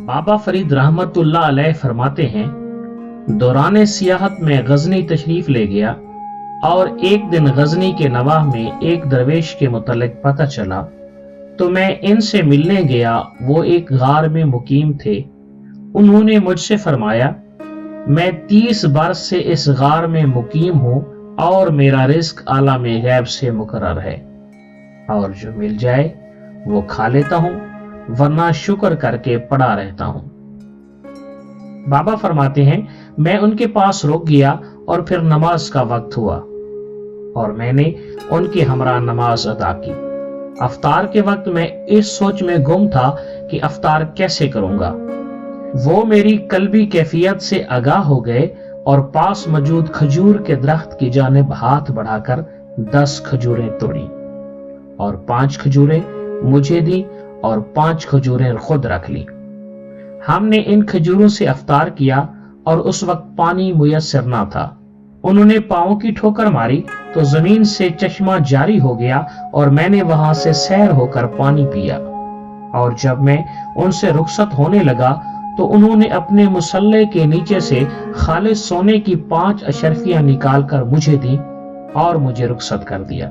बाबा फरीद रहमतुल्लाह अलैह फरमाते हैं, दौरान सियाहत में गजनी तशरीफ ले गया और एक दिन गजनी के नवाह में एक दरवेश के मुतल्लिक पता चला तो मैं इनसे मिलने गया। वो एक गार में मुकीम थे। उन्होंने मुझसे फरमाया, मैं 30 बरस से इस गार में मुकीम हूँ और मेरा रिस्क आलम गैब से मुकर्रर है, और जो मिल जाए वो खा लेता हूँ, वरना शुक्र करके पड़ा रहता हूँ। बाबा फरमाते हैं, मैं उनके पास रुक गया और फिर नमाज का वक्त हुआ और मैंने उनके हमरा नमाज अदा की। अफ्तार के वक्त मैं इस सोच में गुम था कि अफ्तार कैसे करूंगा। वो मेरी कल्बी कैफियत से आगाह हो गए और पास मौजूद खजूर के दरख्त की जानिब हाथ बढ़ाकर 10 खजूरें तोड़ी और 5 खजूरें मुझे दी और 5 खजूरें खुद रख ली। हमने इन खजूरों से अफ्तार किया और उस वक्त पानी मुयस्सर ना था। उन्होंने पांव की ठोकर मारी तो जमीन से चश्मा जारी हो गया और मैंने वहां से सैर होकर पानी पिया। और जब मैं उनसे रुखसत होने लगा तो उन्होंने अपने मुसल्ले के नीचे से खालिस सोने की 5 अशरफियां निकालकर मुझे दी और मुझे रुखसत कर दिया।